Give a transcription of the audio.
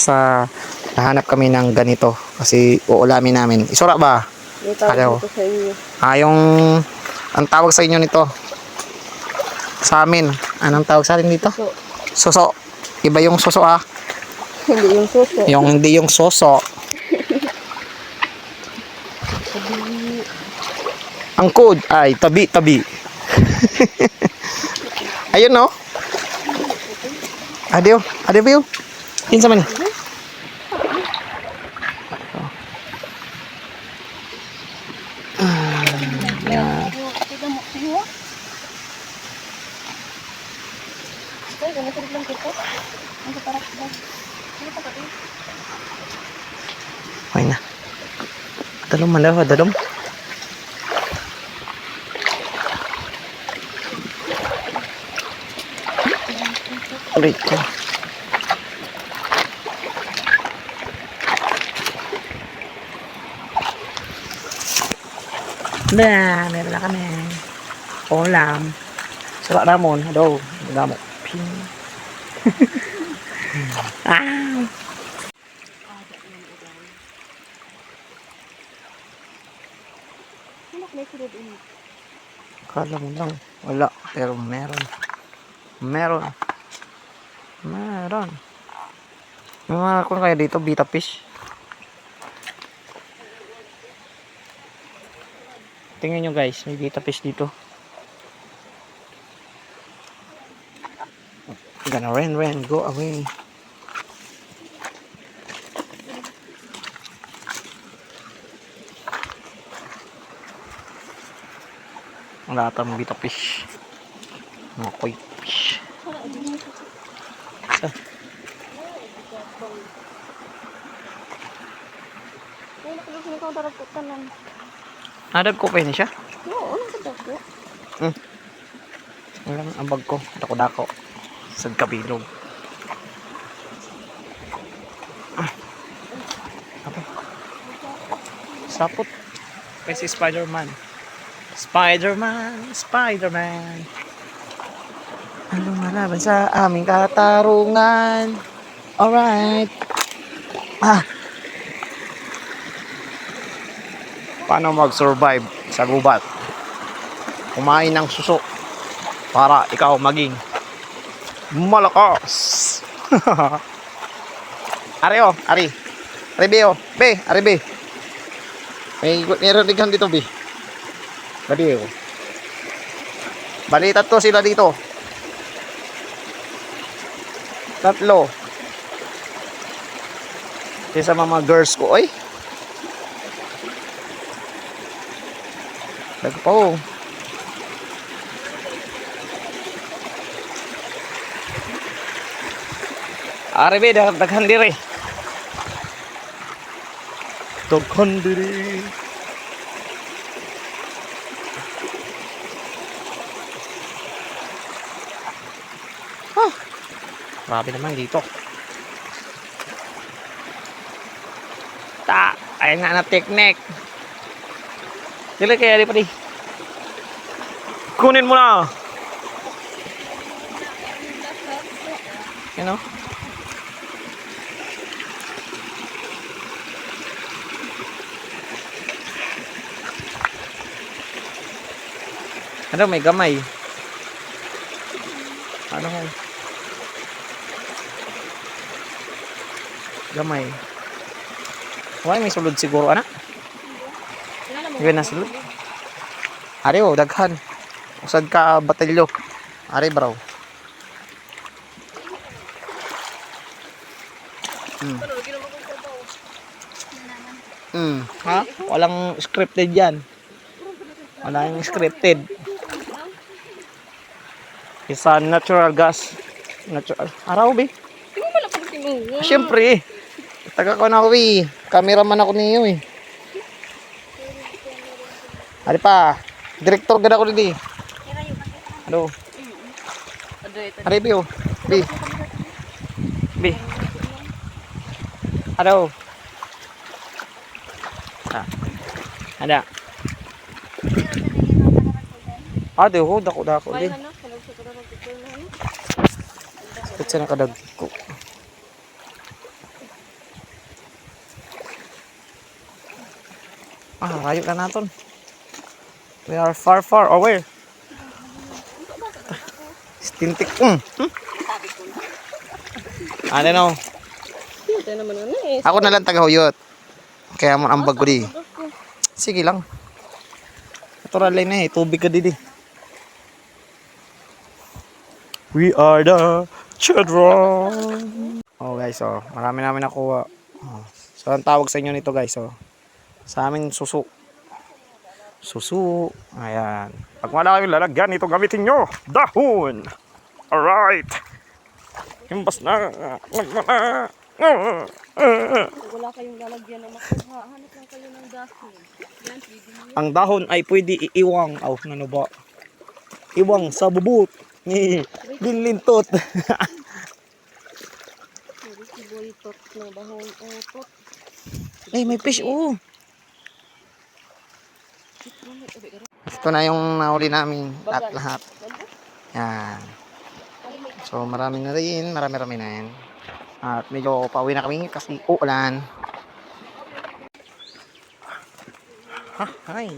nahanap kami ng ganito kasi uulamin namin. Isura ba? Hello. Sa inyo. Yung ang tawag sa inyo nito sa amin. Anong tawag sa atin dito? Suso. Iba yung suso Hindi yung suso. Hindi yung suso. Ang code ay tabi. Ayun no? Adio view. Kinsa man ni? Okay na. Dalom man daw, dalom. Ulit ko. Meron na kami. Ulam. Sarap namon. Adow. Gamot. Ping. Kala mo lang. Wala. Pero meron. May mga kung kaya dito, beta fish. Tingnan nyo guys, may beta fish dito. Gonna rain, go away. Wala tayong beta fish. Mga koi fish. So, nadag ko pa yun siya? Oo, nakadag ko. Walang ambag ko. Dako-dako. Sa kabilog. Okay. Sapot. Kasi Spider-Man. Ang lumalaban sa aming katarungan. Alright. Paano mag-survive sa gubat? Kumain ng suso para ikaw maging malakas. Ari. Be. Meron digan dito, be. Balita to sila dito. Tatlo. Isa mga girls ko, oy. Nagpo. Aribe daghan diri. Grabe naman dito. Ayun nga na technique. Dili kaya di pa di. Kunin mo na. You know? Ano may gamay? Ano ko? Gamay. Why may sulod siguro anak? Hindi na sulod. Ari daghan. Usad ka batilyo. Ari bro. Ha? Walang scripted yan. Wala yung scripted. Isa natural gas. Natural. Araw, be? Tingnan pala pag tingnan. Siyempre. Taga ko na ako, eh. Cameraman ako niyo, eh. Ari pa. Direktor gada ko dito, eh. Ano? Ari, be, oh. Be. Be. Ano? Ada. Ade ho, dako din. Ba't siya nakadag ko? Rayo na naton. We are far, far away. Stintik. I don't know. Ito naman ano eh. Ako na lang tagahuyot. Kaya mo ang bago di. Sige lang. Natural lang na eh. Tubig ka di. We are the children. Oh guys, oh. Marami namin nakuha. Oh. So, ang tawag sa inyo nito guys, oh. Sa amin, susu. Susu. Ayan. Pag wala kayong lalagyan, ito gamitin nyo. Dahon. Alright. Himbas na. Pag wala kayong lalagyan na makuha, hanap lang kayo ng dahon. Yan, pwede mo yan. Ang dahon ay pwede iiwang. Ano ba? Iwang sa bubut. Ni Linlintot. Pwede si Boytot na dahon utot. Ay, may fish. Oh. Ito na yung nahuli namin at lahat. Yan. So, marami na rin. Marami-rami na yan. At medyo pauwi na kami kasi uulan. Hi.